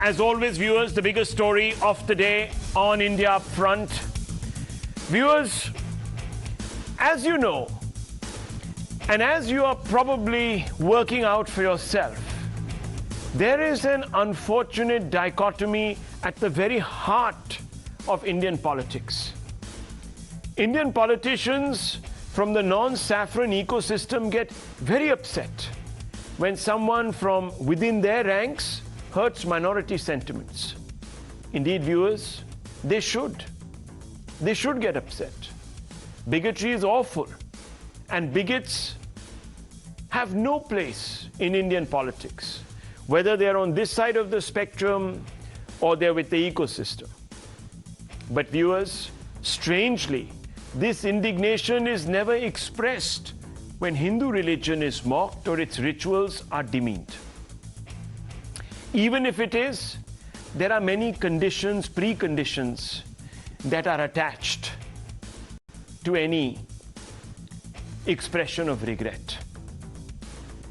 As always, viewers, the biggest story of the day on India Upfront. Viewers, as you know, and as you are probably working out for yourself, there is an unfortunate dichotomy at the very heart of Indian politics. Indian politicians from the non-saffron ecosystem get very upset when someone from within their ranks hurts minority sentiments. Indeed, viewers, they should. They should get upset. Bigotry is awful, and bigots have no place in Indian politics, whether they're on this side of the spectrum or they're with the ecosystem. But viewers, strangely, this indignation is never expressed when Hindu religion is mocked or its rituals are demeaned. Even if it is, there are many conditions, preconditions that are attached to any expression of regret.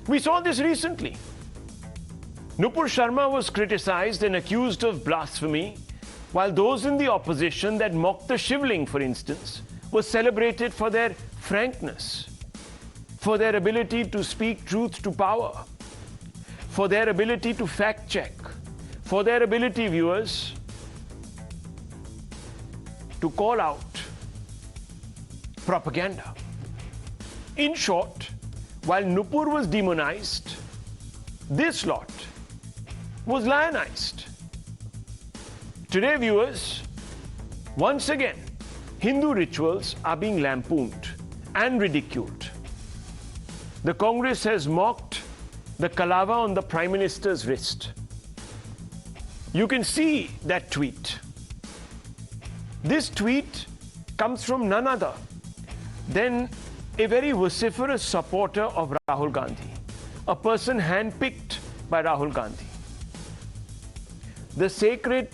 We saw this recently. Nupur Sharma was criticized and accused of blasphemy, while those in the opposition that mocked the Shivling, for instance, were celebrated for their frankness, for their ability to speak truth to power, for their ability to fact check, for their ability, viewers, to call out propaganda. In short, while Nupur was demonized, this lot was lionized. Today, viewers, once again, Hindu rituals are being lampooned and ridiculed. The Congress has mocked the Kalava on the Prime Minister's wrist. You can see that tweet. This tweet comes from none other than a very vociferous supporter of Rahul Gandhi, a person handpicked by Rahul Gandhi. The sacred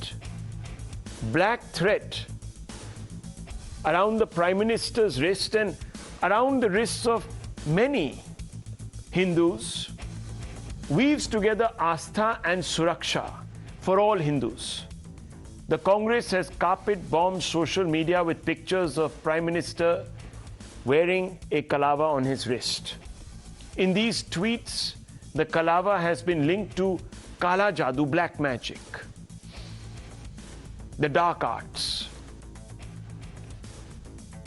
black thread around the Prime Minister's wrist and around the wrists of many Hindus weaves together Astha and Suraksha for all Hindus. The Congress has carpet-bombed social media with pictures of Prime Minister wearing a Kalava on his wrist. In these tweets, the Kalava has been linked to Kaala Jaadu, black magic, the dark arts.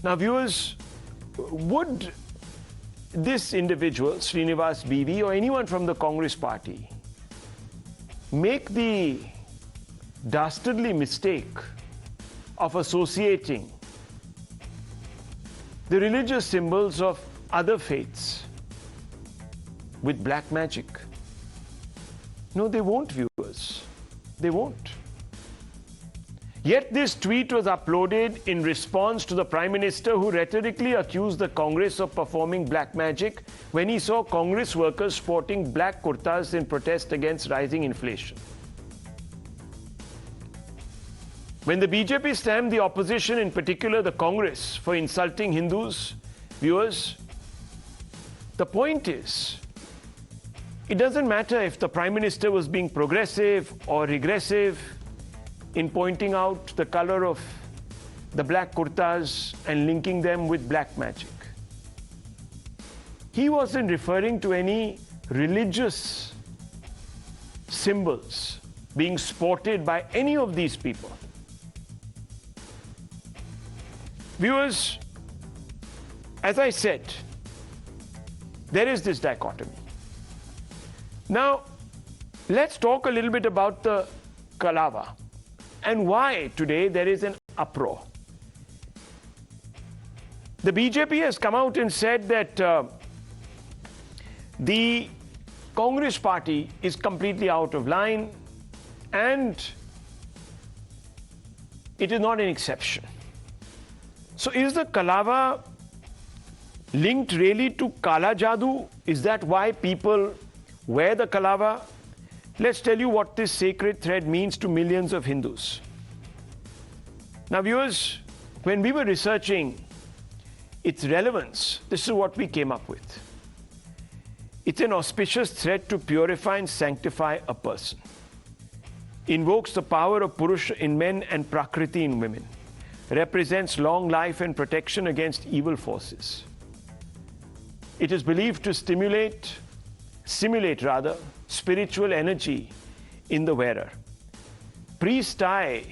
Now, viewers, would this individual, Srinivas BV, or anyone from the Congress party, make the dastardly mistake of associating the religious symbols of other faiths with black magic? No, they won't, viewers. They won't. Yet this tweet was uploaded in response to the Prime Minister, who rhetorically accused the Congress of performing black magic when he saw Congress workers sporting black kurtas in protest against rising inflation. When the BJP slammed the opposition, in particular the Congress, for insulting Hindus, viewers, the point is, it doesn't matter if the Prime Minister was being progressive or regressive in pointing out the color of the black kurtas and linking them with black magic. He wasn't referring to any religious symbols being sported by any of these people. Viewers, as I said, there is this dichotomy. Now, let's talk a little bit about the Kalava and why today there is an uproar. The BJP has come out and said that the Congress party is completely out of line and it is not an exception. So is the Kalava linked really to Kaala Jaadu? Is that why people wear the Kalava? Let's tell you what this sacred thread means to millions of Hindus. Now, viewers, when we were researching its relevance, this is what we came up with. It's an auspicious thread to purify and sanctify a person. invokes the power of Purusha in men and Prakriti in women, represents long life and protection against evil forces. It is believed to simulate spiritual energy in the wearer. Priests tie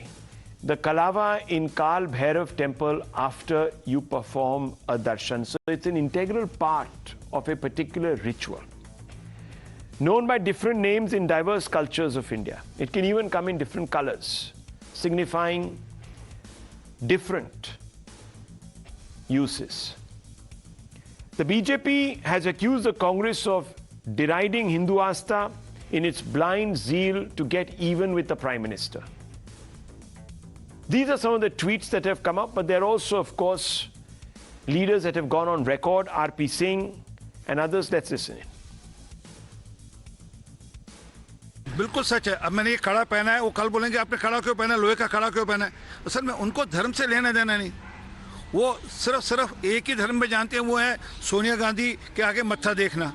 the Kalava in Kaala Bhairav temple after you perform a darshan. So it's an integral part of a particular ritual, known by different names in diverse cultures of India. It can even come in different colors, signifying different uses. The BJP has accused the Congress of deriding Hindu Asta in its blind zeal to get even with the Prime Minister. These are some of the tweets that have come up, but there are also, of course, leaders that have gone on record, RP Singh and others. Let's listen in. बिल्कुल सच है। अब मैंने ये कड़ा पहना है, वो कल बोलेंगे आपने कड़ा क्यों पहना, लोहे का कड़ा क्यों पहना है। असल में उनको धर्म से लेना देना नहीं, वो सिर्फ एक ही धर्म में जानते हैं, वो है सोनिया गांधी के आगे मत्था देखना,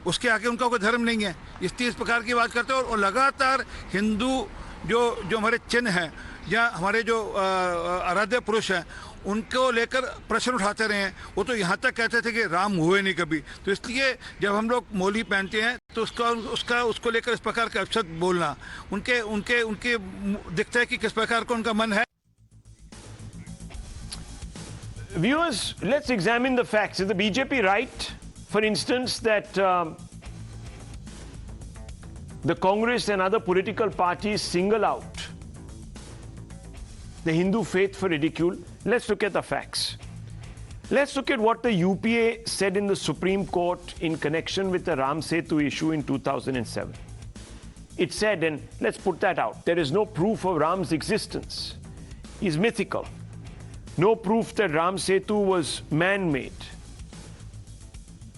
उसके आगे उनका कोई धर्म नहीं है। इसलिए इस प्रकार की बात करते हैं और लगातार हिंदू जो हमारे चिन्ह हैं या हमारे जो आराध्य पुरुष हैं उनको लेकर प्रश्न उठाते रहे हैं। वो तो यहाँ तक कहते थे कि राम हुए नहीं कभी। तो इसलिए जब हम लोग मौली पहनते हैं तो उसको लेकर इस प्रकार का अपशब्द बोलना उनके दिखता है कि किस प्रकार का उनका मन है। Viewers, let's examine the facts. Is the BJP right, for instance, that the Congress and other political parties single out the Hindu faith for ridicule? Let's look at the facts. Let's look at what the UPA said in the Supreme Court in connection with the Ram Setu issue in 2007. It said, and let's put that out, there is no proof of Ram's existence. He's mythical. No proof that Ram Setu was man-made.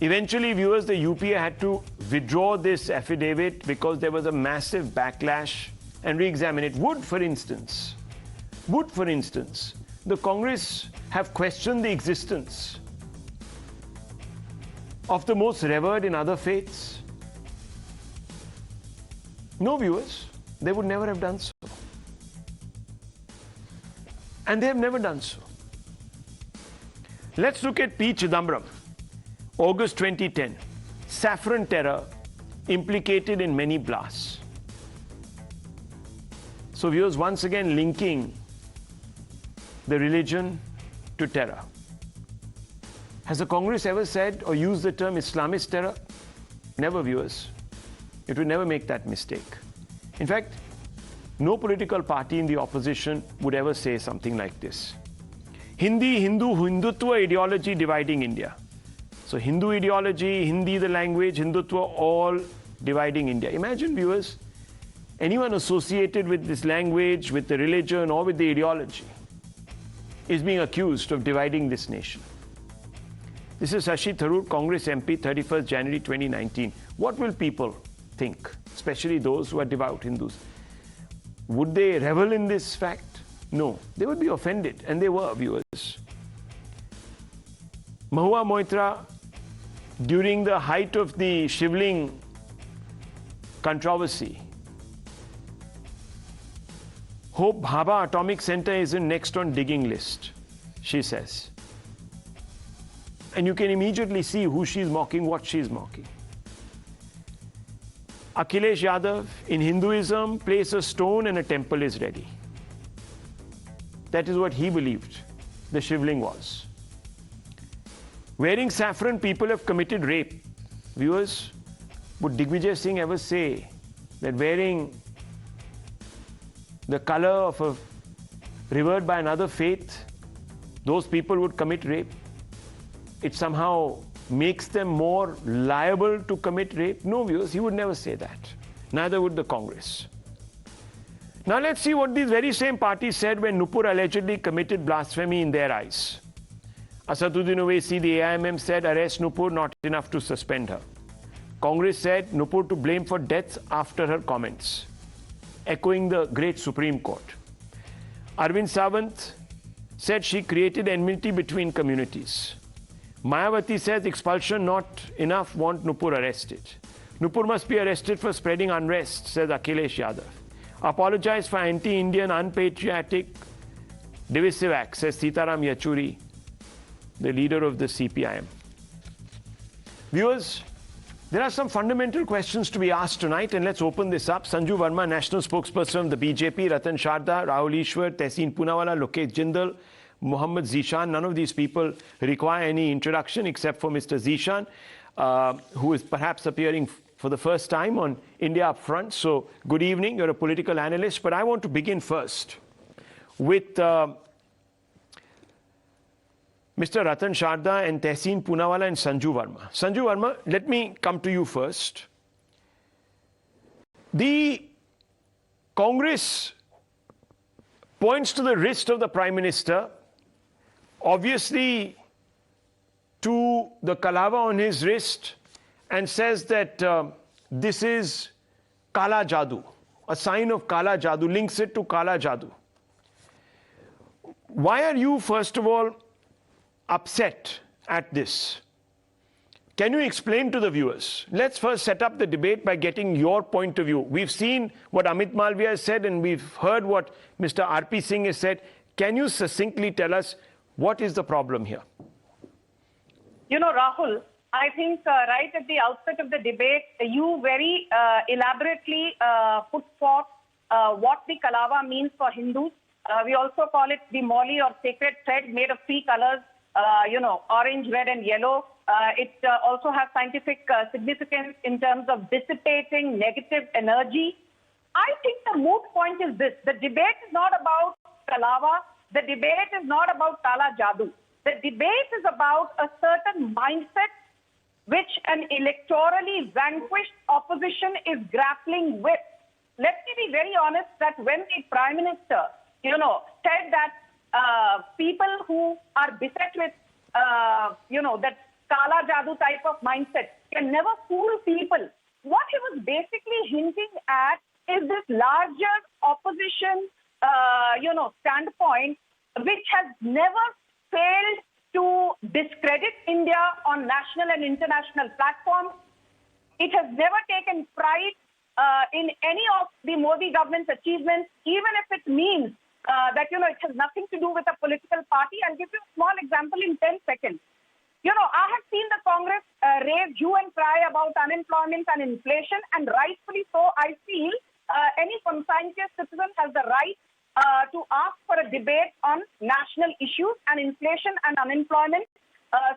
Eventually, viewers, the UPA had to withdraw this affidavit because there was a massive backlash and re-examine it. Would, for instance, the Congress have questioned the existence of the most revered in other faiths? No, viewers, they would never have done so. And they have never done so. Let's look at P. Chidambaram, August 2010. Saffron terror implicated in many blasts. So viewers, once again linking the religion to terror. Has the Congress ever said or used the term Islamist terror? Never, viewers. It would never make that mistake. In fact, no political party in the opposition would ever say something like this. Hindutva ideology dividing India. So Hindu ideology, Hindi the language, Hindutva all dividing India. Imagine, viewers, anyone associated with this language, with the religion or with the ideology is being accused of dividing this nation. This is Shashi Tharoor, Congress MP, 31st January 2019. What will people think, especially those who are devout Hindus? Would they revel in this fact? No, they would be offended, and they were, viewers. Mahua Moitra, during the height of the Shivling controversy, Hope Bhabha Atomic Center isn't next on digging list, she says. And you can immediately see who she's mocking, what she's mocking. Akhilesh Yadav, in Hinduism, place a stone and a temple is ready. That is what he believed the Shivling was. Wearing saffron, people have committed rape. Viewers, would Digvijay Singh ever say that wearing the color of a revered by another faith, those people would commit rape? It somehow makes them more liable to commit rape? No, viewers, he would never say that. Neither would the Congress. Now let's see what these very same parties said when Nupur allegedly committed blasphemy in their eyes. Asaduddin Owaisi, the AIMM, said arrest Nupur, not enough to suspend her. Congress said Nupur to blame for deaths after her comments, echoing the great Supreme Court. Arvind Sawant said she created enmity between communities. Mayawati says expulsion not enough, want Nupur arrested. Nupur must be arrested for spreading unrest, says Akhilesh Yadav. apologize for anti-Indian, unpatriotic, divisive acts, says Sitaram Yechury, the leader of the CPIM. Viewers, there are some fundamental questions to be asked tonight, and let's open this up. Sanju Verma, National Spokesperson of the BJP, Ratan Sharda, Rahul Ishwar, Tehseen Poonawala, Lokesh Jindal, Mohammad Zishan. None of these people require any introduction except for Mr. Zishan, who is perhaps appearing for the first time on India Upfront. So, good evening. You're a political analyst, but I want to begin first with Mr. Ratan Sharda and Tehseen Poonawala and Sanju Verma. Sanju Verma, let me come to you first. The Congress points to the wrist of the Prime Minister, obviously to the Kalava on his wrist, and says that this is Kaala Jaadu, a sign of Kaala Jaadu, links it to Kaala Jaadu. Why are you, first of all, upset at this? Can you explain to the viewers? Let's first set up the debate by getting your point of view. We've seen what Amit Malviya has said, and we've heard what Mr. R.P. Singh has said. Can you succinctly tell us what is the problem here? You know, Rahul, I think right at the outset of the debate, you very elaborately put forth what the Kalava means for Hindus. We also call it the Moli, or sacred thread, made of three colors, orange, red and yellow. It also has scientific significance in terms of dissipating negative energy. I think the moot point is this. The debate is not about Kalava. The debate is not about Kaala Jaadu. The debate is about a certain mindset which an electorally vanquished opposition is grappling with. Let me be very honest that when the Prime Minister, said that people who are beset with, that Kaala Jaadu type of mindset can never fool people, what he was basically hinting at is this larger opposition, standpoint, which has never failed to discredit India on national and international platforms. It has never taken pride in any of the Modi government's achievements, even if it means that, it has nothing to do with a political party. I'll give you a small example in 10 seconds. I have seen the Congress raise hue and cry about unemployment and inflation, and rightfully so. I feel any conscientious citizen has the right to ask for a debate on national issues, and inflation and unemployment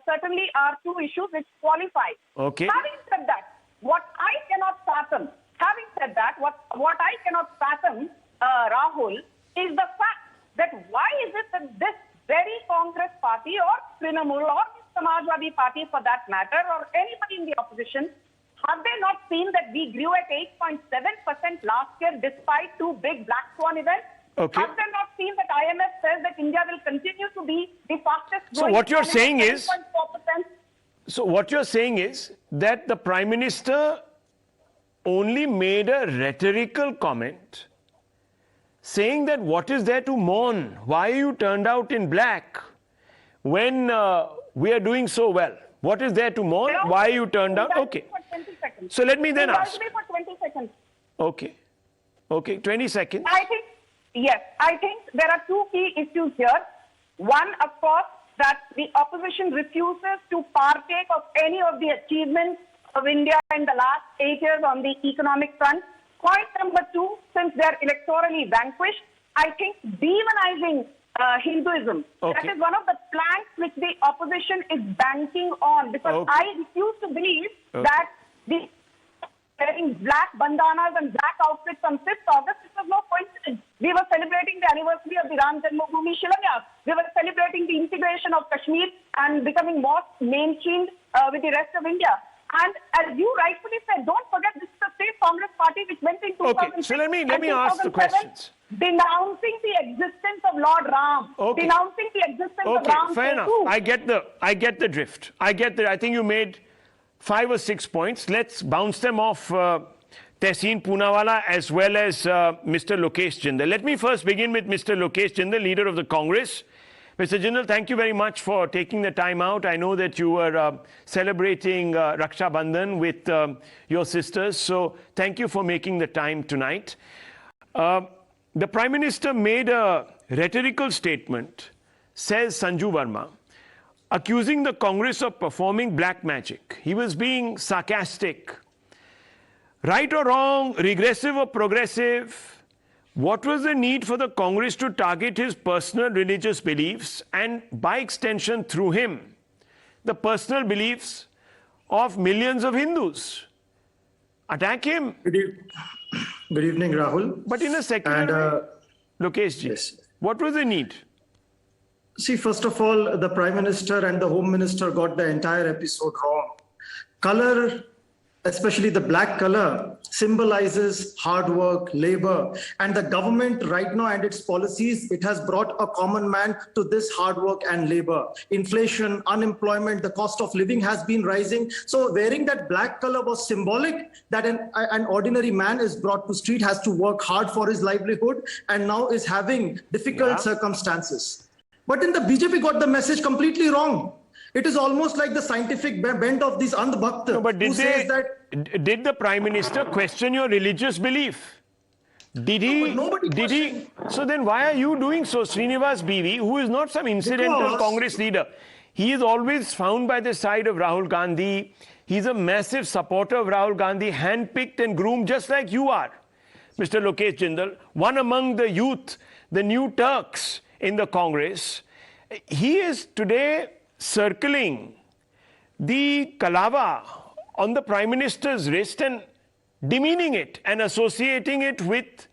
certainly are two issues which qualify. Okay. Having said that, what I cannot fathom, Rahul, is the fact that why is it that this very Congress party, or Trinamool, or Samajwadi Party for that matter, or anybody in the opposition, have they not seen that we grew at 8.7% last year despite two big black swan events? Okay. Have they not seen that IMF says that India will continue to be the fastest growing? So what you're saying is, 7.4%? That the Prime Minister only made a rhetorical comment saying that what is there to mourn? Why are you turned out in black when we are doing so well? What is there to mourn? Why are you turned out? Okay. So let me then ask. Me for 20 seconds. Okay. 20 seconds. I think there are two key issues here. One, of course, that the opposition refuses to partake of any of the achievements of India in the last 8 years on the economic front. Point number two, since they are electorally vanquished, I think demonizing Hinduism. Okay. That is one of the planks which the opposition is banking on, because I refuse to believe that the wearing black bandanas and black outfits on 5th August, it was no coincidence. We were celebrating the anniversary of the Ram Janmabhoomi Shilanyas. We were celebrating the integration of Kashmir and becoming more mainstreamed with the rest of India. And as you rightfully said, don't forget this is the same Congress party which went in 2006. Okay, so let me ask the questions. Denouncing the existence of Lord Ram. Okay. Denouncing the existence of Ram. Fair enough. I get the drift. I think you made 5 or 6 points. Let's bounce them off Tehseen Poonawala as well as Mr. Lokesh Jindal. Let me first begin with Mr. Lokesh Jindal, leader of the Congress. Mr. Jindal, thank you very much for taking the time out. I know that you were celebrating Raksha Bandhan with your sisters, so thank you for making the time tonight. The Prime Minister made a rhetorical statement, says Sanju Verma, accusing the Congress of performing black magic. He was being sarcastic. Right or wrong, regressive or progressive, what was the need for the Congress to target his personal religious beliefs and, by extension, through him, the personal beliefs of millions of Hindus? Attack him. Good evening, Rahul. But in a secular way, Lokesh ji, yes. What was the need? See, first of all, the Prime Minister and the Home Minister got the entire episode wrong. Color, especially the black color, symbolizes hard work, labor, and the government right now and its policies, it has brought a common man to this hard work and labor. Inflation, unemployment, the cost of living has been rising. So wearing that black color was symbolic that an ordinary man is brought to street, has to work hard for his livelihood, and now is having difficult circumstances. But then the BJP got the message completely wrong. It is almost like the scientific bent of these Andhbhakt who says that... Did the Prime Minister question your religious belief? Did he? No, did he? So then why are you doing so? Srinivas BV, who is not some incidental Congress leader, he is always found by the side of Rahul Gandhi. He's a massive supporter of Rahul Gandhi, handpicked and groomed just like you are, Mr. Lokesh Jindal, one among the youth, the new Turks in the Congress. He is today circling the Kalava on the Prime Minister's wrist and demeaning it and associating it with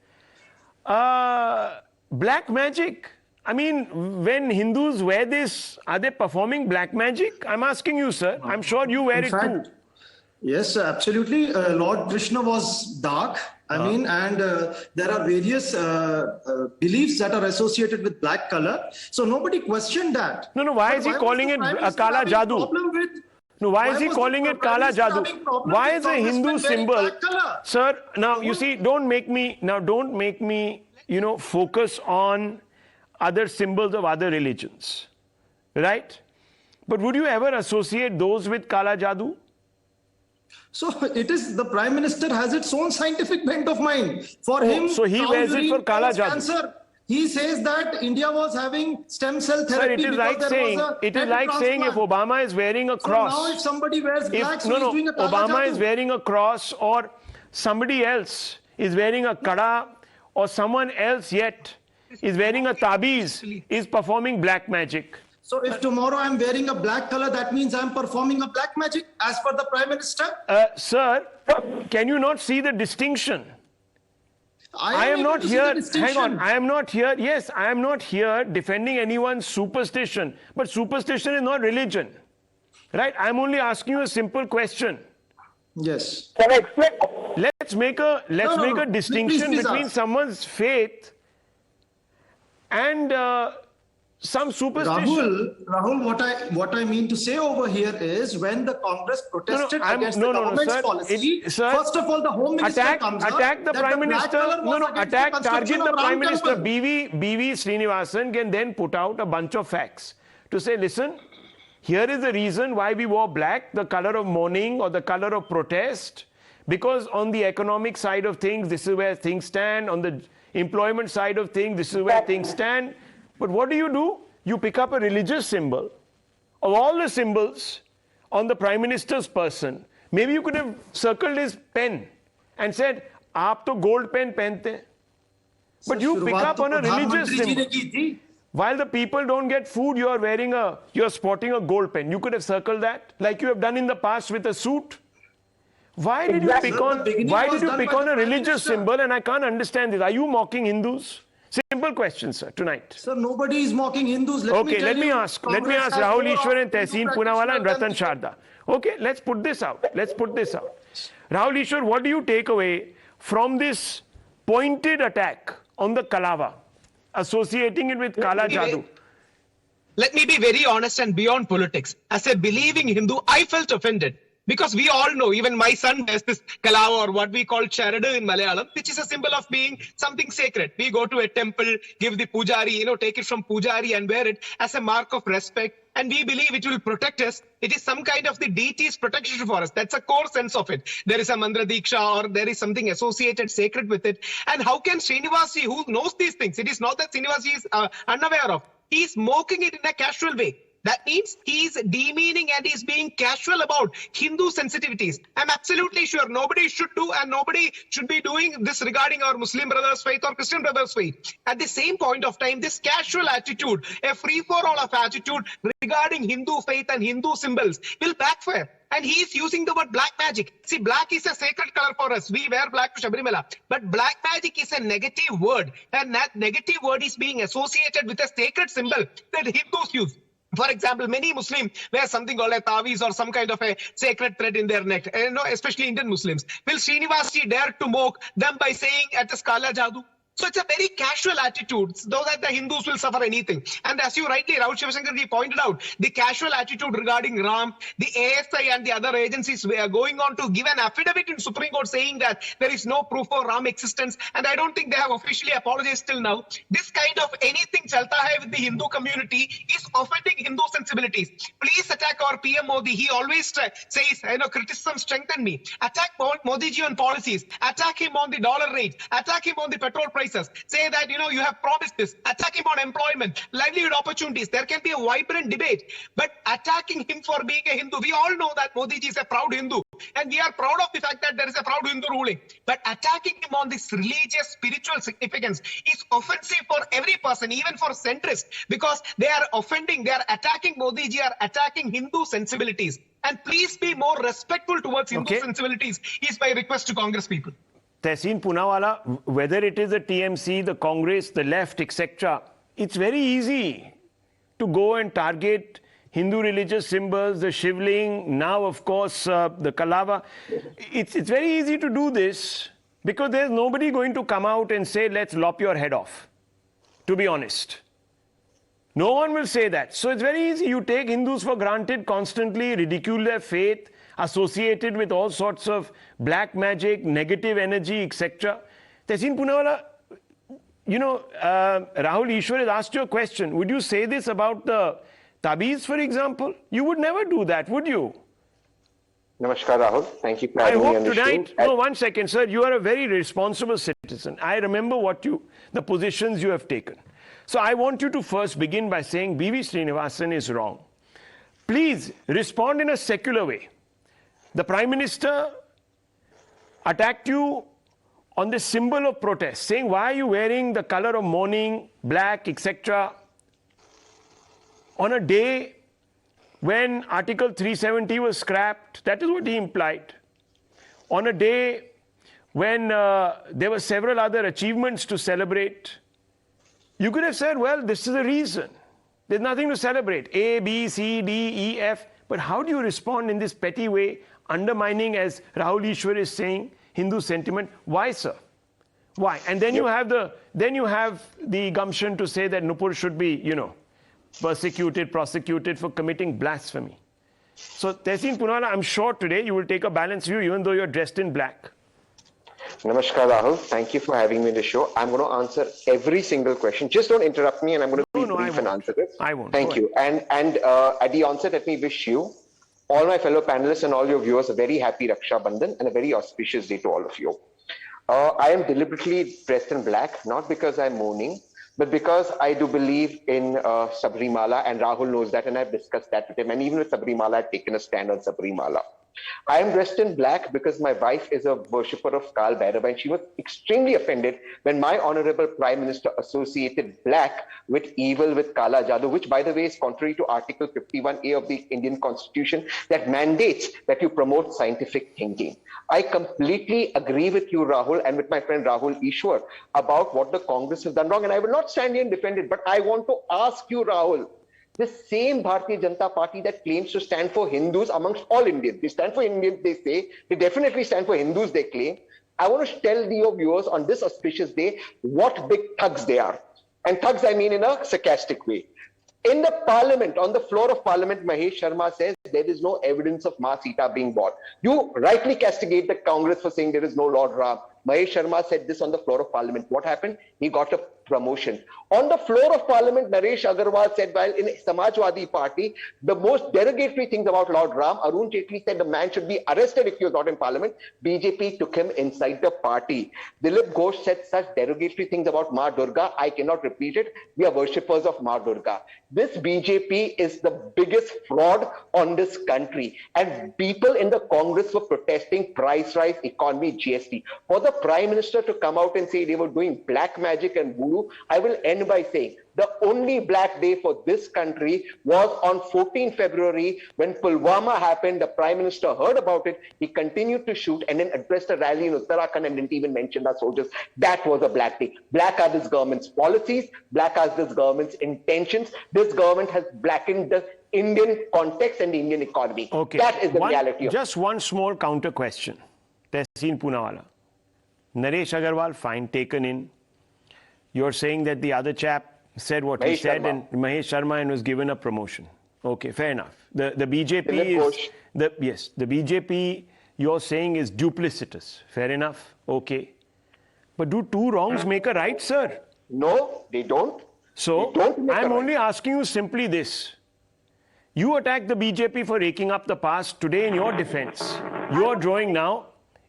black magic. I mean, when Hindus wear this, are they performing black magic? I'm asking you, sir. I'm sure you wear it too. Yes, absolutely. Lord Krishna was dark. I mean, and there are various beliefs that are associated with black color. So nobody questioned that. No, why is he calling it Kaala Jaadu? No, why is he calling it Kaala Jaadu? Why is a Hindu symbol? Sir, now you see, don't make me, focus on other symbols of other religions. Right? But would you ever associate those with Kaala Jaadu? So it is, the Prime Minister has its own scientific bent of mind. For him, so he wears it for Kaala Jaadu. Cancer. He says that India was having stem cell therapy. Sir, it is like saying if Obama is wearing a cross. So now if somebody wears black, so he's doing a Kaala Obama Jaadu. is wearing a cross, or somebody else is wearing a kada, or someone else yet is wearing a tabiz, is performing black magic. So if tomorrow I'm wearing a black color, that means I'm performing a black magic as per the Prime Minister? Sir, can you not see the distinction? I am not here, hang on, I am not here, yes, I am not here defending anyone's superstition, but superstition is not religion, right? I am only asking you a simple question. Yes. Can I explain? Let's make a distinction please between ask. someone's faith and some superstition. Rahul, what I mean to say over here is when the Congress protested against the government's policy, first of all, the Home Minister comes up, attack the Prime Minister, target the Prime Minister. B Srinivasan can then put out a bunch of facts to say, listen, here is the reason why we wore black, the color of mourning or the color of protest, because on the economic side of things, this is where things stand. On the employment side of things, this is where things stand. But what do? You pick up a religious symbol. Of all the symbols on the Prime Minister's person, maybe you could have circled his pen and said, "Aap to gold pen pehante." But you pick up on a religious symbol. While the people don't get food, you're sporting a gold pen. You could have circled that, like you have done in the past with a suit. Why did you pick on a religious symbol? And I can't understand this. Are you mocking Hindus? Simple question, sir, tonight. Sir, nobody is mocking Hindus. Let me ask Rahul Ishwar and Tehseen Poonawala and Ratan Sharda. Okay, let's put this out. Rahul Ishwar, what do you take away from this pointed attack on the Kalava, associating it with Kaala Jaadu? Let me be very honest and beyond politics. As a believing Hindu, I felt offended Because we all know, even my son has this Kalava, or what we call Charadu in Malayalam, which is a symbol of being something sacred. We go to a temple, give the pujari, take it from pujari and wear it as a mark of respect. And we believe it will protect us. It is some kind of the deity's protection for us. That's a core sense of it. There is a Mandra Diksha, or there is something associated sacred with it. And how can Srinivasi, who knows these things, it is not that Srinivasi is unaware of, he is mocking it in a casual way. That means he is demeaning and he is being casual about Hindu sensitivities. I'm absolutely sure nobody should do and nobody should be doing this regarding our Muslim brothers' faith or Christian brothers' faith. At the same point of time, this casual attitude, a free-for-all of attitude regarding Hindu faith and Hindu symbols will backfire. And he is using the word black magic. See, black is a sacred color for us. We wear black to Shabarimala. But black magic is a negative word. And that negative word is being associated with a sacred symbol that Hindus use. For example, many Muslims wear something called a taviz or some kind of a sacred thread in their neck, especially Indian Muslims. Will Srinivasi dare to mock them by saying at the Kaala Jaadu? So it's a very casual attitude, though that the Hindus will suffer anything. And as you rightly, Rahul Shivshankar pointed out, the casual attitude regarding Ram, the ASI and the other agencies were going on to give an affidavit in Supreme Court saying that there is no proof of Ram existence. And I don't think they have officially apologized till now. This kind of anything chalta hai with the Hindu community is offending Hindu sensibilities. Please attack our PM Modi. He always says, criticism strengthen me. Attack Modi ji on policies. Attack him on the dollar rate. Attack him on the petrol price. Say that, you have promised this. Attack him on employment, livelihood opportunities. There can be a vibrant debate. But attacking him for being a Hindu, we all know that Modi ji is a proud Hindu. And we are proud of the fact that there is a proud Hindu ruling. But attacking him on this religious, spiritual significance is offensive for every person, even for centrists, because they are offending, they are attacking Modi ji, are attacking Hindu sensibilities. And please be more respectful towards Hindu sensibilities is my request to Congress people. Tehseen Poonawala, whether it is the TMC, the Congress, the left, etc., it's very easy to go and target Hindu religious symbols, the Shivling, now, of course, the Kalava. It's very easy to do this because there's nobody going to come out and say, let's lop your head off, to be honest. No one will say that. So it's very easy. You take Hindus for granted constantly, ridicule their faith, associated with all sorts of black magic, negative energy, etc. Tehseen Poonawala, Rahul Ishwar has asked you a question. Would you say this about the tabiz, for example? You would never do that, would you? Namaskar, Rahul. Thank you for having me on the tonight, show. No, 1 second, sir. You are a very responsible citizen. I remember the positions you have taken. So I want you to first begin by saying B Srinivasan is wrong. Please respond in a secular way. The Prime Minister attacked you on the symbol of protest, saying, why are you wearing the color of mourning, black, etc., on a day when Article 370 was scrapped? That is what he implied. On a day when there were several other achievements to celebrate, you could have said, well, this is the reason. There's nothing to celebrate. A, B, C, D, E, F. But how do you respond in this petty way, undermining, as Rahul Ishwar is saying, Hindu sentiment? Why, sir? Why? And then you have the gumption to say that Nupur should be, persecuted, prosecuted for committing blasphemy. So, Tehseen Poonawala, I'm sure today you will take a balanced view, even though you're dressed in black. Namaskar, Rahul. Thank you for having me on the show. I'm going to answer every single question. Just don't interrupt me, and I'm going to be brief and answer this. I won't. Thank you. And at the onset, let me wish you, all my fellow panelists and all your viewers, a very happy Raksha Bandhan and a very auspicious day to all of you. I am deliberately dressed in black, not because I'm mourning, but because I do believe in Sabrimala, and Rahul knows that, and I've discussed that with him. And even with Sabrimala, I've taken a stand on Sabrimala. I am dressed in black because my wife is a worshipper of Kal Bhairava, and she was extremely offended when my honorable Prime Minister associated black with evil, with Kaala Jaadu, which, by the way, is contrary to Article 51A of the Indian Constitution that mandates that you promote scientific thinking. I completely agree with you, Rahul, and with my friend Rahul Ishwar about what the Congress has done wrong, and I will not stand here and defend it, but I want to ask you, Rahul, the same Bharatiya Janata Party that claims to stand for Hindus amongst all Indians. They stand for Indians, they say. They definitely stand for Hindus, they claim. I want to tell your viewers on this auspicious day what big thugs they are. And thugs, I mean in a sarcastic way. In the parliament, on the floor of parliament, Mahesh Sharma says there is no evidence of Ma Sita being bought. You rightly castigate the Congress for saying there is no Lord Ram. Mahesh Sharma said this on the floor of parliament. What happened? He got a promotion. On the floor of parliament, Naresh Agarwal said, while in Samajwadi Party, the most derogatory things about Lord Ram, Arun Jaitley said the man should be arrested if he was not in parliament. BJP took him inside the party. Dilip Ghosh said such derogatory things about Ma Durga. I cannot repeat it. We are worshippers of Ma Durga. This BJP is the biggest fraud on this country. And people in the Congress were protesting price rise, economy, GST. For the Prime Minister to come out and say they were doing black magic and voodoo, I will end by saying the only black day for this country was on 14 February when Pulwama happened. The Prime Minister heard about it. He continued to shoot and then addressed a rally in Uttarakhand and didn't even mention our soldiers. That was a black day. Black are this government's policies. Black are this government's intentions. This government has blackened the Indian context and the Indian economy. Okay. That is the reality of it. Just one small counter question. Tehseen Poonawala. Naresh Agarwal, fine, taken in. You're saying that the other chap said what he said and Mahesh Sharma and was given a promotion. Okay, fair enough. The BJP is the BJP you're saying is duplicitous. Fair enough. Okay. But do two wrongs make a right, sir? No, they don't. So I'm only asking you simply this. You attack the BJP for raking up the past. Today in your defense, you are drawing now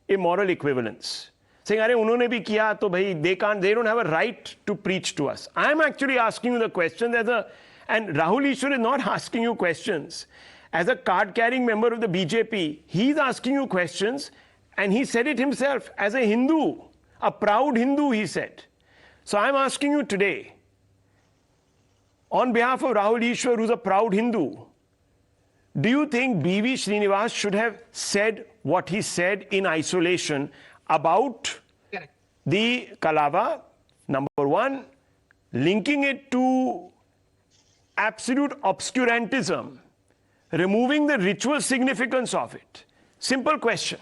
a moral equivalence. Saying, "Arey, unhone bhi kiya, to bhai, they don't have a right to preach to us." I'm actually asking you the question and Rahul Ishwar is not asking you questions. As a card-carrying member of the BJP, he's asking you questions, and he said it himself as a Hindu, a proud Hindu, he said. So I'm asking you today, on behalf of Rahul Ishwar, who's a proud Hindu, do you think B Srinivasan should have said what he said in isolation about the Kalava, number one, linking it to absolute obscurantism, removing the ritual significance of it? Simple question.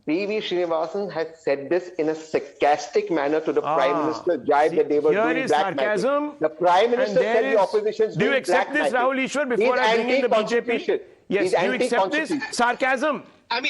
B Srinivasan has said this in a sarcastic manner to the Prime Minister, jibe that they were doing black sarcasm, magic. The Prime Minister said the opposition. Do you accept this, Rahul Ishwar, before I bring in the BJP? Yes, do you accept this? Sarcasm. I'm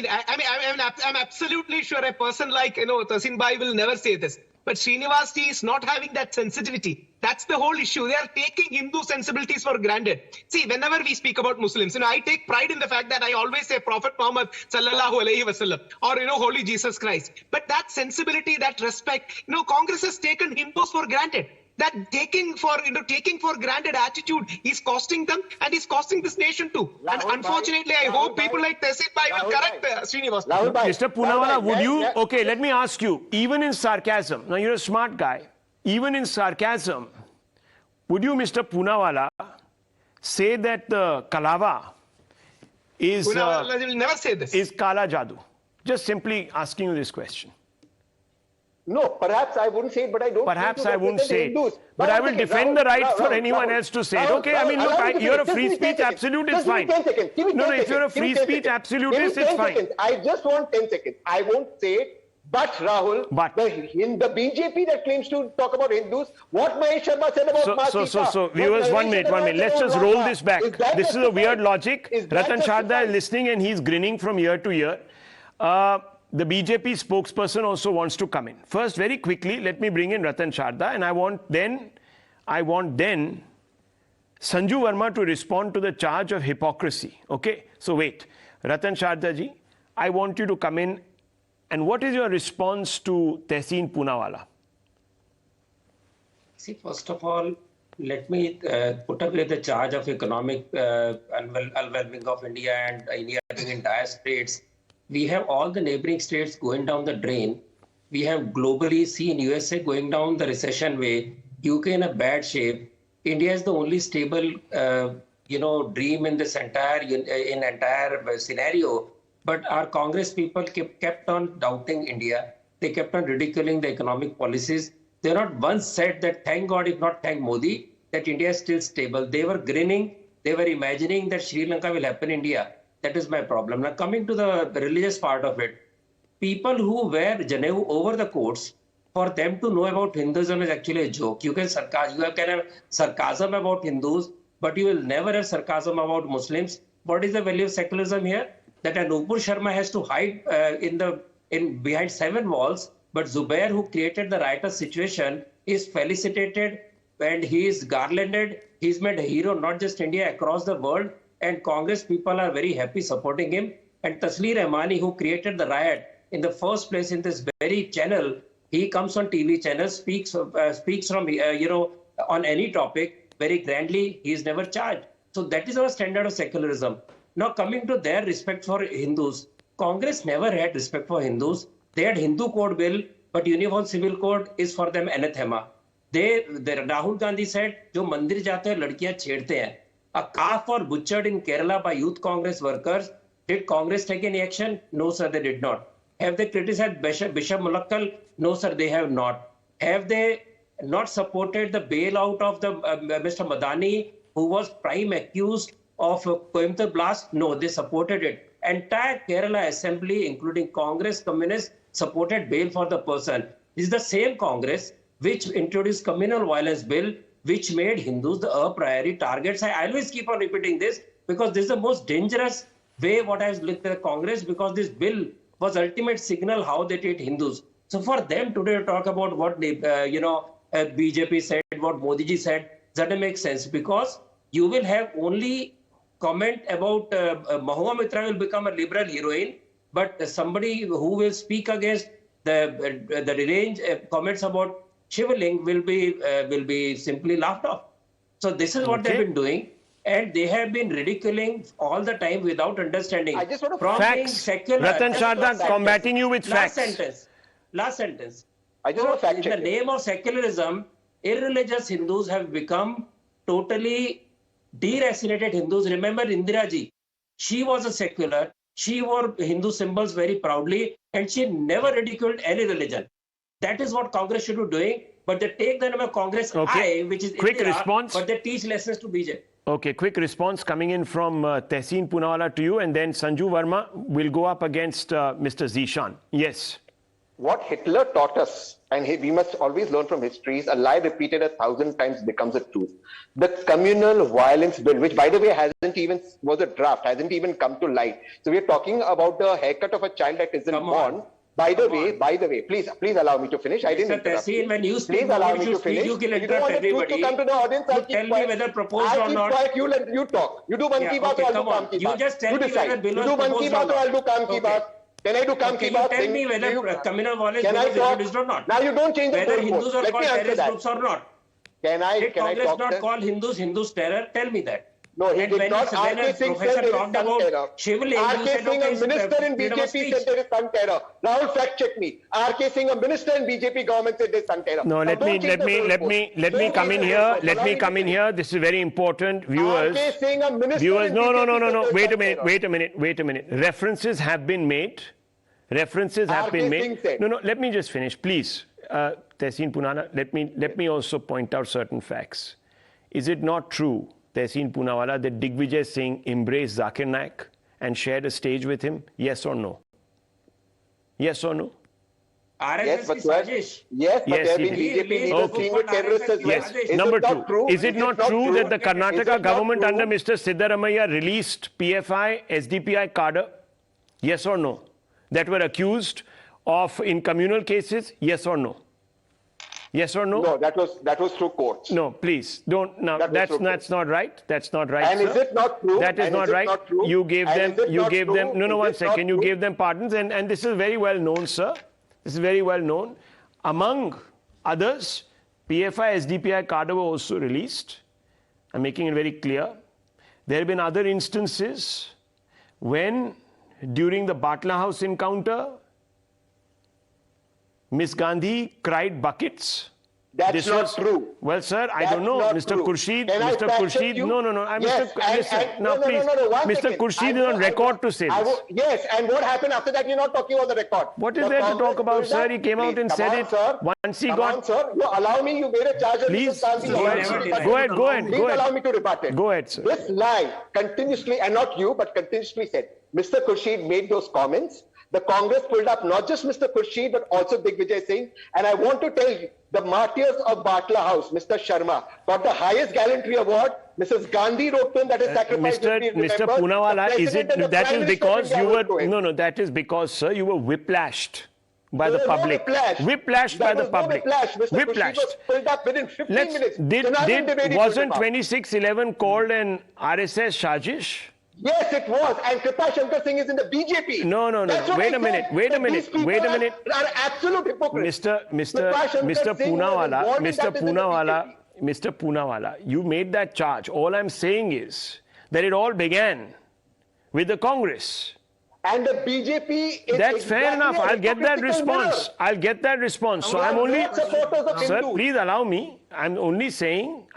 absolutely sure a person like, Tahsin Bhai will never say this. But Srinivas is not having that sensitivity. That's the whole issue. They are taking Hindu sensibilities for granted. See, whenever we speak about Muslims, I take pride in the fact that I always say Prophet Muhammad sallallahu alaihi wasallam or, Holy Jesus Christ. But that sensibility, that respect, Congress has taken Hindus for granted. That taking for granted attitude is costing them and is costing this nation too. And unfortunately, I hope people like Tehseen Bhai will correct Srinivas. Mr. Poonawala, would you? Okay, let me ask you. Even in sarcasm, now you're a smart guy. Even in sarcasm, would you, Mr. Poonawala, say that the Kalava is Poonawala will never say this. Is Kaala Jaadu? Just simply asking you this question. No, perhaps I wouldn't say it, but I don't. Perhaps I wouldn't say it. But I will defend the right for anyone else to say it. Okay, I mean, look, you're a free speech absolute, it's fine. No, if you're a free speech absolutist, it's fine. I just want 10 seconds. I won't say it. But Rahul, the BJP that claims to talk about Hindus, what Mahesh Sharma said about Ma Sita. So viewers, one minute. Let's just roll this back. This is a weird logic. Ratan Sharda is listening and he's grinning from ear to ear. The BJP spokesperson also wants to come in. First, very quickly, let me bring in Ratan Sharda, and I want then Sanju Verma to respond to the charge of hypocrisy. Okay? So wait. Ratan Sharda ji, I want you to come in. And what is your response to Tehseen Poonawala? See, first of all, let me put away the charge of economic unwhelming of India and India having entire states. We have all the neighboring states going down the drain. We have globally seen USA going down the recession way, UK in a bad shape. India is the only stable, dream in this entire scenario. But our Congress people kept on doubting India. They kept on ridiculing the economic policies. They not once said that, thank God, if not thank Modi, that India is still stable. They were grinning. They were imagining that Sri Lanka will happen in India. That is my problem. Now, coming to the religious part of it, people who wear Janevu over the coats, for them to know about Hinduism is actually a joke. You can have sarcasm about Hindus, but you will never have sarcasm about Muslims. What is the value of secularism here? That Anupur Sharma has to hide behind 7 walls, but Zubair, who created the riotous situation, is felicitated and he is garlanded. He's made a hero, not just India, across the world. And Congress people are very happy supporting him. And Tasleer Rahmani, who created the riot in the first place in this very channel, he comes on TV channels, speaks from, on any topic very grandly. He is never charged. So that is our standard of secularism. Now coming to their respect for Hindus, Congress never had respect for Hindus. They had Hindu code bill, but Uniform Civil Code is for them anathema. Rahul Gandhi said, "Jo mandir jate hai, ladkiyan chhedte hain." A calf was butchered in Kerala by Youth Congress workers. Did Congress take any action? No, sir, they did not. Have they criticized Bishop Mulakkal? No, sir, they have not. Have they not supported the bailout of the Mr. Madani, who was prime accused of Coimbatore blast? No, they supported it. Entire Kerala Assembly, including Congress, Communists, supported bail for the person. This is the same Congress which introduced communal violence bill, which made Hindus the a priori targets. I always keep on repeating this because this is the most dangerous way what I have looked at the Congress, because this bill was ultimate signal how they treat Hindus. So for them today to talk about what BJP said, what Modi ji said, doesn't make sense, because you will have only comment about Mahua Mitra will become a liberal heroine, but somebody who will speak against the range comments about Shivaling will be simply laughed off. So this is what they've been doing, and they have been ridiculing all the time without understanding. I just want to from facts. being secular. Ratan Sharda combating you with facts. Last sentence. I just want to fact check. In the name of secularism, irreligious Hindus have become totally deracinated Hindus. Remember Indira ji, she was a secular. She wore Hindu symbols very proudly, and she never ridiculed any religion. That is what Congress should be doing. But they take the name of Congress I, which is quick Indira, response. but they teach lessons to BJP. Okay, quick response coming in from Tehseen Poonawalla to you, and then Sanju Verma will go up against Mr. Zishan. Yes. What Hitler taught us, and we must always learn from history, is a lie repeated 1,000 times becomes a truth. The communal violence bill, which by the way was a draft, hasn't even come to light. So we're talking about the haircut of a child that isn't born. By the way, please allow me to finish. I didn't interrupt you. When you speak, please allow me to finish. You can if you don't want the truth to come to the audience, I'll keep tell quiet. me whether proposed or not. I'll keep quiet, you talk. You do one ki baat, I'll do kaam ki baat. You just tell me whether bill was You do one ki baat, proposed or I'll do not. kaam ki baat. Can I do kaam ki baat? Tell me whether communal violence Can I was talk? introduced or not. Now you don't change the Whether goalpost. Hindus are Let called me answer terrorist that. groups or not. Did Congress not call Hindus terror? Tell me that. No, he did not. R.K. Singh said there is sun terror. R.K. Singh, a minister in BJP, said there is sun terror. Rahul, fact check me. R.K. Singh, a minister in BJP government, said there is sun terror. No, let me come in here. Let me come in here. This is very important, viewers. R.K. Singh, a minister. Viewers, no. Wait a minute. References have been made. No. Let me just finish, please. Tehseen Poonawalla, let me also point out certain facts. Is it not true, Tehseen Poonawalla, that Digvijay Singh embraced Zakir Naik and shared a stage with him? Yes or no? Yes or no? Yes, but there have been BJP leaders seen with terrorists as well. Yes. Number two, is it not true that the Karnataka government under Mr. Siddaramaiah released PFI, SDPI cadre? Yes or no? That were accused of in communal cases? Yes or no? Yes or no? No, that was through courts. No, please don't. Now that's not right. That's not right. And sir. Is it not true? That is and not is right. Not true? You gave them. No. One second. You true? gave them pardons, and this is very well known, sir. This is very well known. Among others, PFI, SDPI cadre were also released. I'm making it very clear. There have been other instances when, during the Batla House encounter, Miss Gandhi cried buckets. That's not true. Well, sir, I don't know. Mr. Khurshid, Mr. Khurshid, no. Yes, Mr. Khurshid is on record to say this. Yes, and what happened after that? You're not talking about the record. What is there to talk about, sir? He came out and said it. Once he got... sir. You allow me, you made a charge. Please, go ahead. Please allow me to rebut it. Go ahead, sir. This lie continuously, and not you, but continuously said, Mr. Khurshid made those comments The Congress pulled up not just Mr. Khurshid, but also Digvijay Singh. And I want to tell you, the martyrs of Batla House, Mr. Sharma, got the highest gallantry award. Mrs. Gandhi wrote to him that his sacrifice will be remembered. Mr. Poonawala, is it that is because you were no, that is because, sir, you were whiplashed by the There was no public. whiplash. Whiplashed There by the was no public. whiplash. Mr. Khurshid Whiplashed. was pulled up within 15 minutes. Wasn't 2611 called an RSS Shajish? Yes, it was. And Kripa Shankar Singh is in the BJP. No. That's what Wait I a minute. said. Wait a That minute. these people Wait a minute. Are absolute hypocrites. Mr. Poonawala, you made that charge. All I'm saying is that it all began with the Congress. And the BJP is That's fair enough. I'll get that response. I'll get that response. So I'm only, sir, please allow me. I'm only saying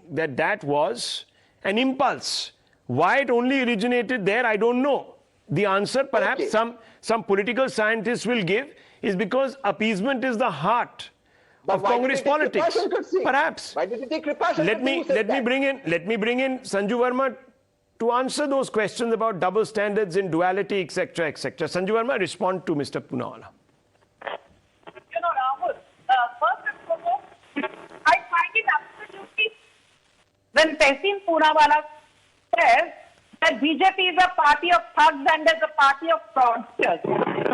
that that was an impulse. Why it only originated there, I don't know. The answer, perhaps some political scientists will give, is because appeasement is the heart of Congress politics. Perhaps. Why did you take Kripa Shankar Let me bring in Sanju Verma to answer those questions about double standards in duality, etc., etc. Sanju Verma, respond to Mr. Poonawala. You know, Rahul, first and foremost, I find it absolutely when Tehseen Poonawala says that BJP is a party of thugs and is a party of fraudsters.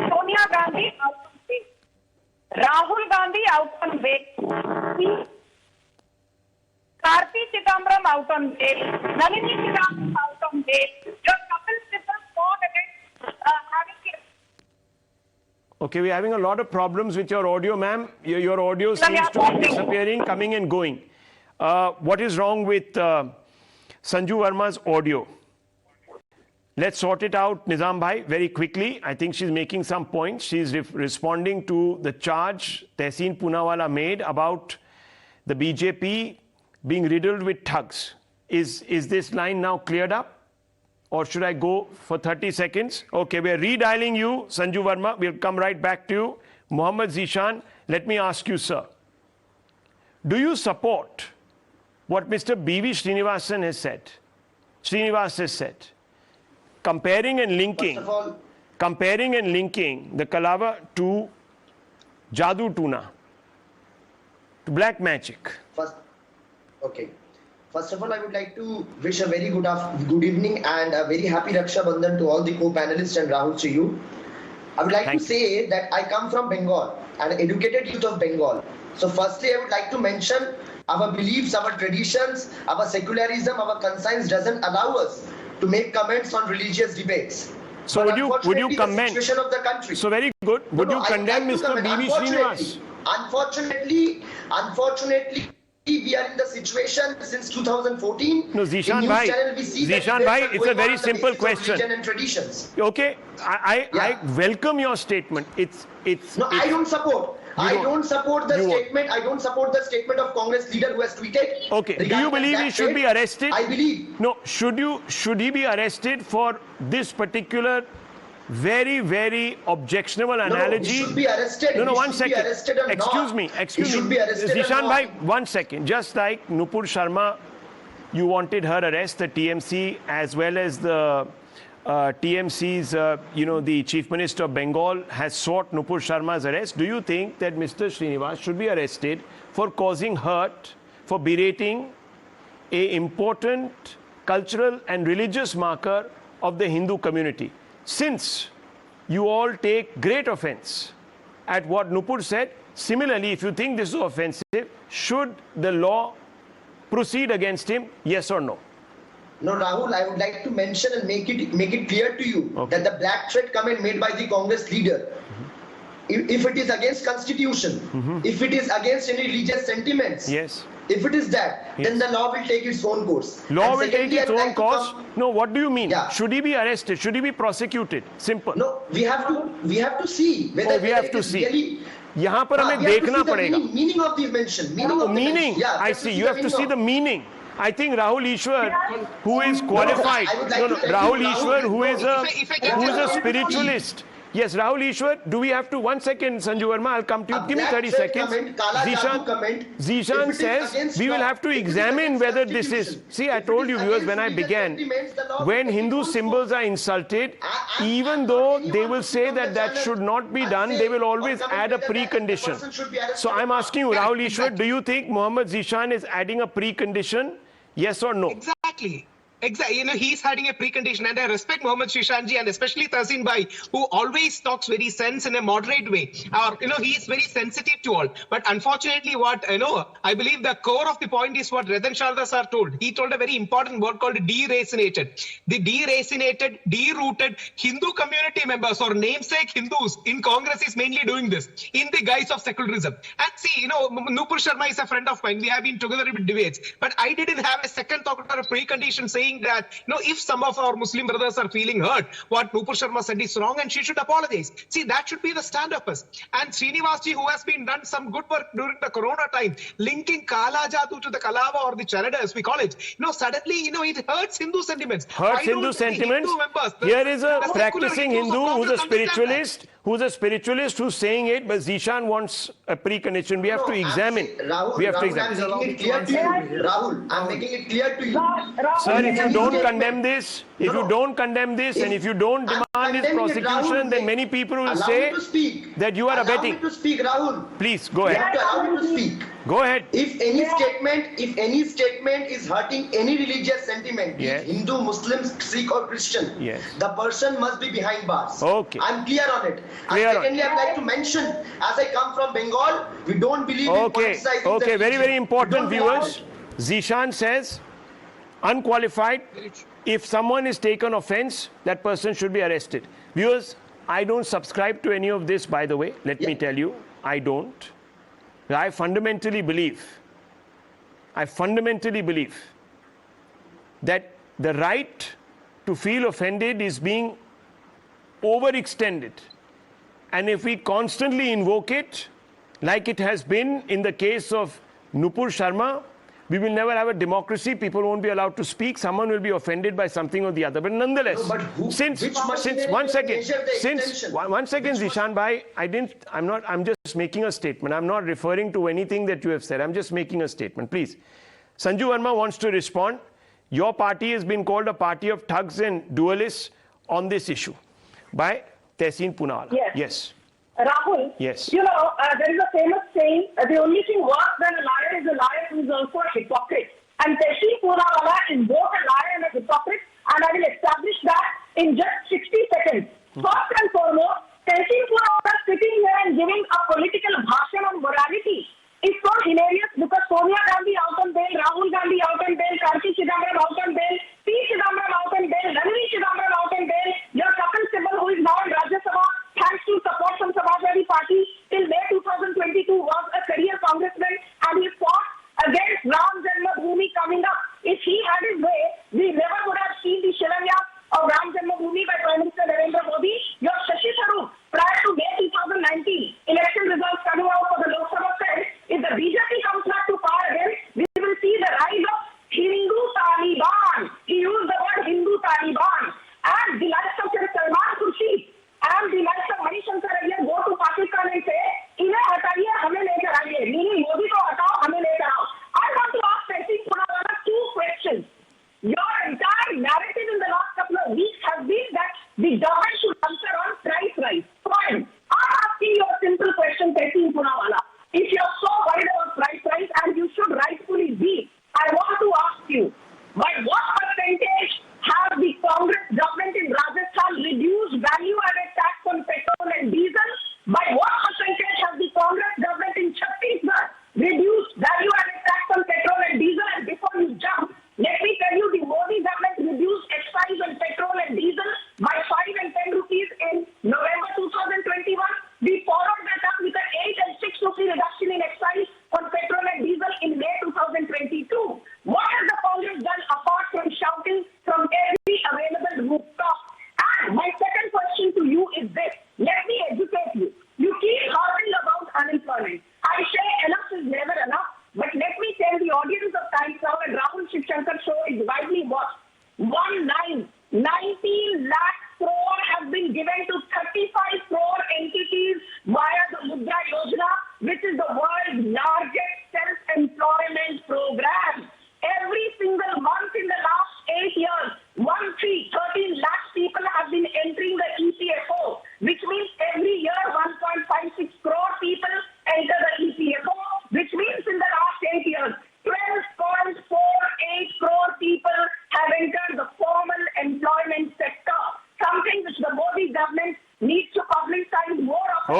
Sonia Gandhi out on bail. Rahul Gandhi out on bail. Karti Chidambaram out on bail. Nalini Chidambaram out on bail. Your Kapil Sibal fought against having. Okay, we're having a lot of problems with your audio, ma'am. Your audio seems to be disappearing, coming and going. What is wrong with Sanju Verma's audio? Let's sort it out, Nizam Bhai, very quickly. I think she's making some points. She's responding to the charge Tehseen Poonawala made about the BJP being riddled with thugs. Is this line now cleared up? Or should I go for 30 seconds? Okay, we're redialing you, Sanju Verma. We'll come right back to you. Mohammad Zishan, let me ask you, sir. Do you support what Mr. B Srinivasan has said? Srinivas has said. Comparing and linking the Kalava to Jaadu Tuna, to black magic. First of all, I would like to wish a very good evening and a very happy Raksha Bandhan to all the co-panelists and Rahul to you. I would like to say that I come from Bengal, an educated youth of Bengal. So firstly, I would like to mention our beliefs, our traditions, our secularism, our conscience doesn't allow us to make comments on religious debates. So would you comment? The situation of the country. So very good. Would you condemn Mr. B Srinivas? Unfortunately, we are in the situation since 2014. No, Zishan Bhai, it's a very simple question. And traditions. Okay, I welcome your statement. I don't support. I don't support the statement. I don't support the statement of Congress leader who has tweeted. Okay, do you believe he should be arrested? I believe. No, should he be arrested for this particular very, very objectionable analogy? No, he should be arrested. No, 1 second. Excuse me. Zishan Bhai, 1 second. Just like Nupur Sharma, you wanted her arrest, the TMC, as well as the TMC's, the Chief Minister of Bengal has sought Nupur Sharma's arrest. Do you think that Mr. Srinivas should be arrested for causing hurt, for berating an important cultural and religious marker of the Hindu community? Since you all take great offense at what Nupur said, similarly, if you think this is offensive, should the law proceed against him, yes or no? No, Rahul, I would like to mention and make it clear to you that the black threat comment made by the Congress leader, if it is against constitution, if it is against any religious sentiments, if it is that, then the law will take its own course. Law will take its own course? No, what do you mean? Should he be arrested? Should he be prosecuted? Simple. No, we have to see whether we have to see. Really, यहाँ पर हमें देखना पड़ेगा. Meaning of the mention. Meaning. I see. You have to see the meaning. I think Rahul Ishwar, who is qualified, Rahul Ishwar, who is a spiritualist, Yes, Rahul Ishwar, do we have to, 1 second, Sanju Verma, I'll come to you. Give me 30 seconds. Zishan says we will have to examine whether this is, see, I told you viewers when I began, when Hindu symbols are insulted, even though they will say that that should not be done, they will always add a precondition. So I'm asking you, Rahul Ishwar, do you think Mohammad Zishan is adding a precondition? Yes or no? Exactly. Exactly, he's having a precondition, and I respect Mohammad Shishanji and especially Tahsin Bhai, who always talks very sense in a moderate way. Or, he is very sensitive to all. But unfortunately, I believe the core of the point is what Ratan Sharda sir told. He told a very important word called deracinated. The deracinated, derooted Hindu community members or namesake Hindus in Congress is mainly doing this in the guise of secularism. And see, Nupur Sharma is a friend of mine. We have been together in debates. But I didn't have a second thought or a precondition saying that if some of our Muslim brothers are feeling hurt, what Nupur Sharma said is wrong and she should apologize. See, that should be the stand of us. And Srinivasji, who has been done some good work during the Corona time, linking Kaala Jaadu to the Kalava or the Charada, as we call it, suddenly, it hurts Hindu sentiments. Hurts Hindu sentiments. Here is a practicing Hindu who's a spiritualist, who's saying it, but Zishan wants a precondition. We have to examine. Rahul, we have to examine. I'm making it clear to you. Rahul, I'm making it clear to you. Sir, if you don't condemn this, and if you don't demand his prosecution, then many people will say that you are abetting. Allow me to speak, Rahul. Please, go ahead. You have to allow me to speak. Go ahead. If any statement is hurting any religious sentiment, yes, Hindu, Muslim, Sikh or Christian, yes, the person must be behind bars. Okay. I'm clear on it. Secondly, I'd like to mention, as I come from Bengal, we don't believe in politicizing the religion. Very, very important, viewers. Zishan says, unqualified, if someone is taken offense, that person should be arrested. Viewers, I don't subscribe to any of this, by the way. Let me tell you, I don't. I fundamentally believe that the right to feel offended is being overextended. And if we constantly invoke it, like it has been in the case of Nupur Sharma, we will never have a democracy. People won't be allowed to speak. Someone will be offended by something or the other. But nonetheless, since 1 second, Zishan Bhai, I'm just making a statement. I'm not referring to anything that you have said. I'm just making a statement. Please. Sanju Verma wants to respond. Your party has been called a party of thugs and duelists on this issue by Tehseen Poonawalla. Yes. Rahul, yes. There is a famous saying, the only thing worse than a liar is a liar who is also a hypocrite. And Tehseen Poonawalla is both a liar and a hypocrite, and I will establish that in just 60 seconds. First and foremost, Tehseen Poonawalla sitting here and giving a political bhashan on morality is so hilarious because Sonia Gandhi out on bail, Rahul Gandhi out on bail, Karti Chidambaram out on bail, P Chidambaram out on bail, Ranveer Chidambaram out on bail, your Kapil Sibal who is now in Rajya Sabha, thanks to support from Samajwadi Party, till May 2022 was a career congressman and he fought against Ram Janmabhoomi coming up. If he had his way, we never would have seen the Shilanyas of Ram Janmabhoomi by Prime Minister Narendra Modi. Your Shashi Tharoor, prior to May 2019, election results coming out for the Lok Sabha said, if the BJP comes back to power again, we will see the rise of Hindu Taliban.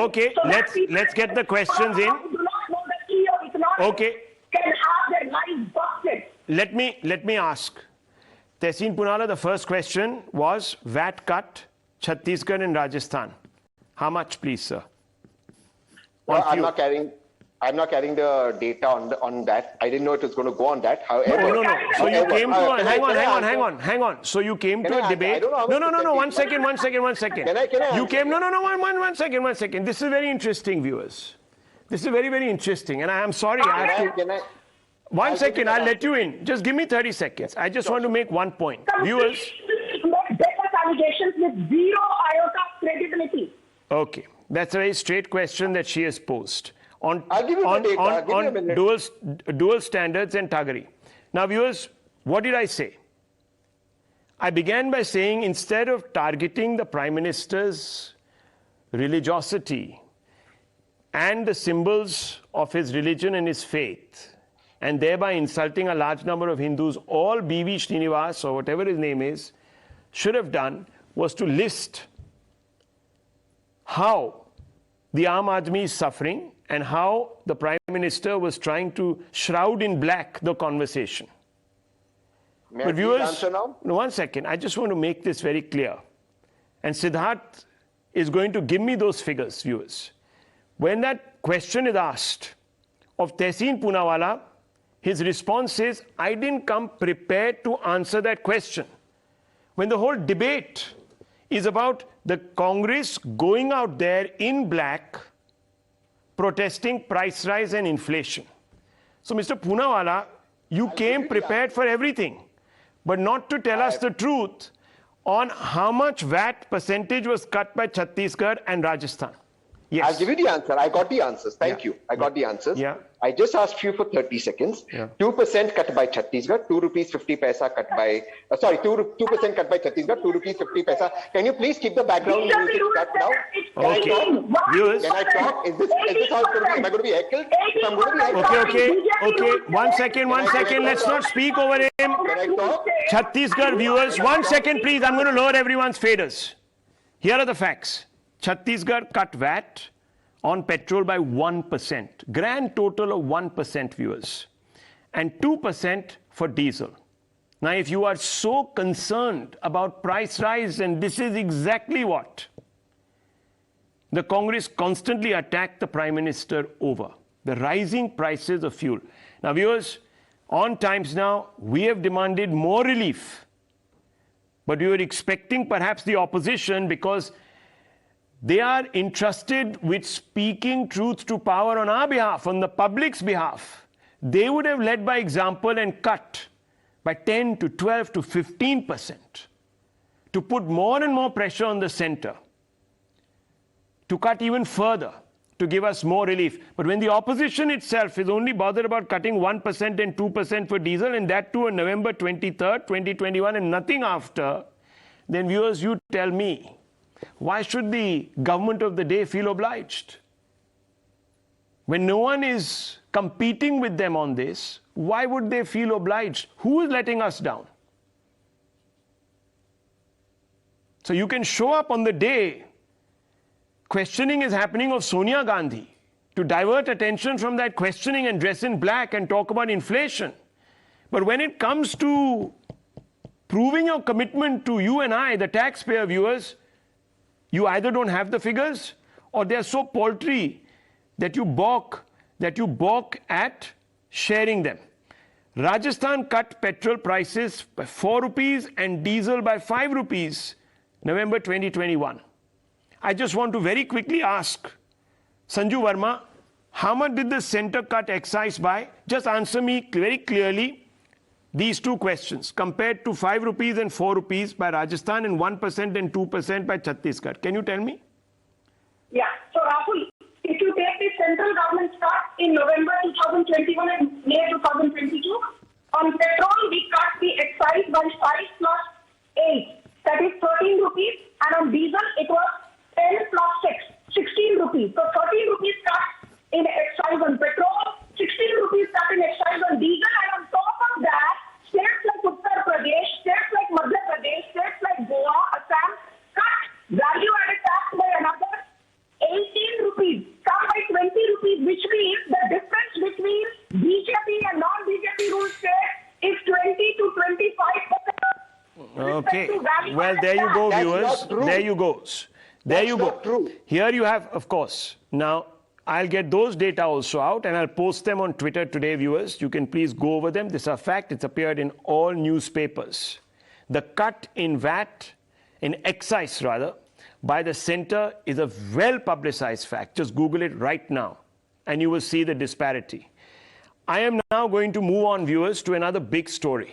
Okay, So that let's get the questions in. who do not know the key of economics Okay. can have their lives busted. Let me ask. Tehseen Poonawalla, the first question was VAT cut, Chhattisgarh and Rajasthan. How much, please, sir? Well, On few. I'm not carrying the data on that. I didn't know it was going to go on that. However, No. So you however, came to a, hang on. So you came Can to I a answer? debate. I don't know how No. much One percentage- second. Can I You answer? came. No. One second. This is very interesting, viewers. This is very, very interesting. And I am sorry. I have to. Can I? One I'll second. give you I'll an let you in. Just give me 30 seconds. I just want to make one point. Viewers. Make baseless allegations with zero iota of credibility. Okay. That's a very straight question that she has posed. On I'll give you the data. I'll give you a minute. dual standards and thuggery. Now, viewers, what did I say? I began by saying instead of targeting the Prime Minister's religiosity and the symbols of his religion and his faith, and thereby insulting a large number of Hindus, all B Srinivasan or whatever his name is, should have done was to list how the Aam Aadmi is suffering and how the Prime Minister was trying to shroud in black the conversation. May I But please viewers, answer now? no, one second. I just want to make this very clear. And Siddharth is going to give me those figures, viewers. When that question is asked of Tehseen Poonawalla, his response is, I didn't come prepared to answer that question. When the whole debate is about the Congress going out there in black, protesting price rise and inflation. So, Mr. Poonawalla, you came prepared for everything, but not to tell us the truth on how much VAT percentage was cut by Chhattisgarh and Rajasthan. Yes. I'll give you the answer. I got the answers. Thank you. I got the answers. Yeah. I just asked you for 30 seconds. Yeah. 2% cut by Chhattisgarh, 2 rupees 50 paisa cut by, 2% cut by Chhattisgarh, 2 rupees 50 paisa. Can you please keep the background music cut now? Okay. Viewers. Can I talk? Is this how it's going to be? Am I going to be heckled? If I'm going to be heckled. Okay. One second. Let's not speak over him. Can I talk? Chhattisgarh viewers, 1 second, please. I'm going to lower everyone's faders. Here are the facts. Chhattisgarh cut VAT on petrol by 1%. Grand total of 1%, viewers. And 2% for diesel. Now, if you are so concerned about price rise, and this is exactly what the Congress constantly attacked the Prime Minister over, the rising prices of fuel. Now, viewers, on Times Now, we have demanded more relief. But we were expecting perhaps the opposition, because they are entrusted with speaking truth to power on our behalf, on the public's behalf. They would have led by example and cut by 10 to 12 to 15% to put more and more pressure on the center, to cut even further, to give us more relief. But when the opposition itself is only bothered about cutting 1% and 2% for diesel, and that too on November 23rd, 2021, and nothing after, then viewers, you tell me, why should the government of the day feel obliged? When no one is competing with them on this, why would they feel obliged? Who is letting us down? So you can show up on the day questioning is happening of Sonia Gandhi to divert attention from that questioning and dress in black and talk about inflation. But when it comes to proving your commitment to you and I, the taxpayer, viewers, you either don't have the figures or they're so paltry that you balk at sharing them. Rajasthan cut petrol prices by 4 rupees and diesel by 5 rupees, November 2021. I just want to very quickly ask Sanju Verma, how much did the center cut excise by? Just answer me very clearly these two questions, compared to 5 rupees and 4 rupees by Rajasthan and 1% and 2% by Chhattisgarh. Can you tell me? Yeah. So, Rahul, if you take the central government cut in November 2021 and May 2022, on petrol, we cut the excise by 5 plus 8. That is 13 rupees. And on diesel, it was 10 plus 6, 16 rupees. So, 13 rupees cut in excise on petrol, 16 rupees cut in excise on diesel. And on top of that, states like Uttar Pradesh, states like Madhya Pradesh, states like Goa, Assam cut value-added tax by another 18 rupees. and non-BJP ruled states is 20 to 25%. Okay. Well, there you go, That's viewers. not true. There you go. There That's you go. not true. Here you have, of course. Now, I'll get those data also out and I'll post them on Twitter today, viewers. You can please go over them. This is a fact. It's appeared in all newspapers. The cut in VAT, in excise rather, by the center is a well-publicized fact. Just Google it right now and you will see the disparity. I am now going to move on, viewers, to another big story.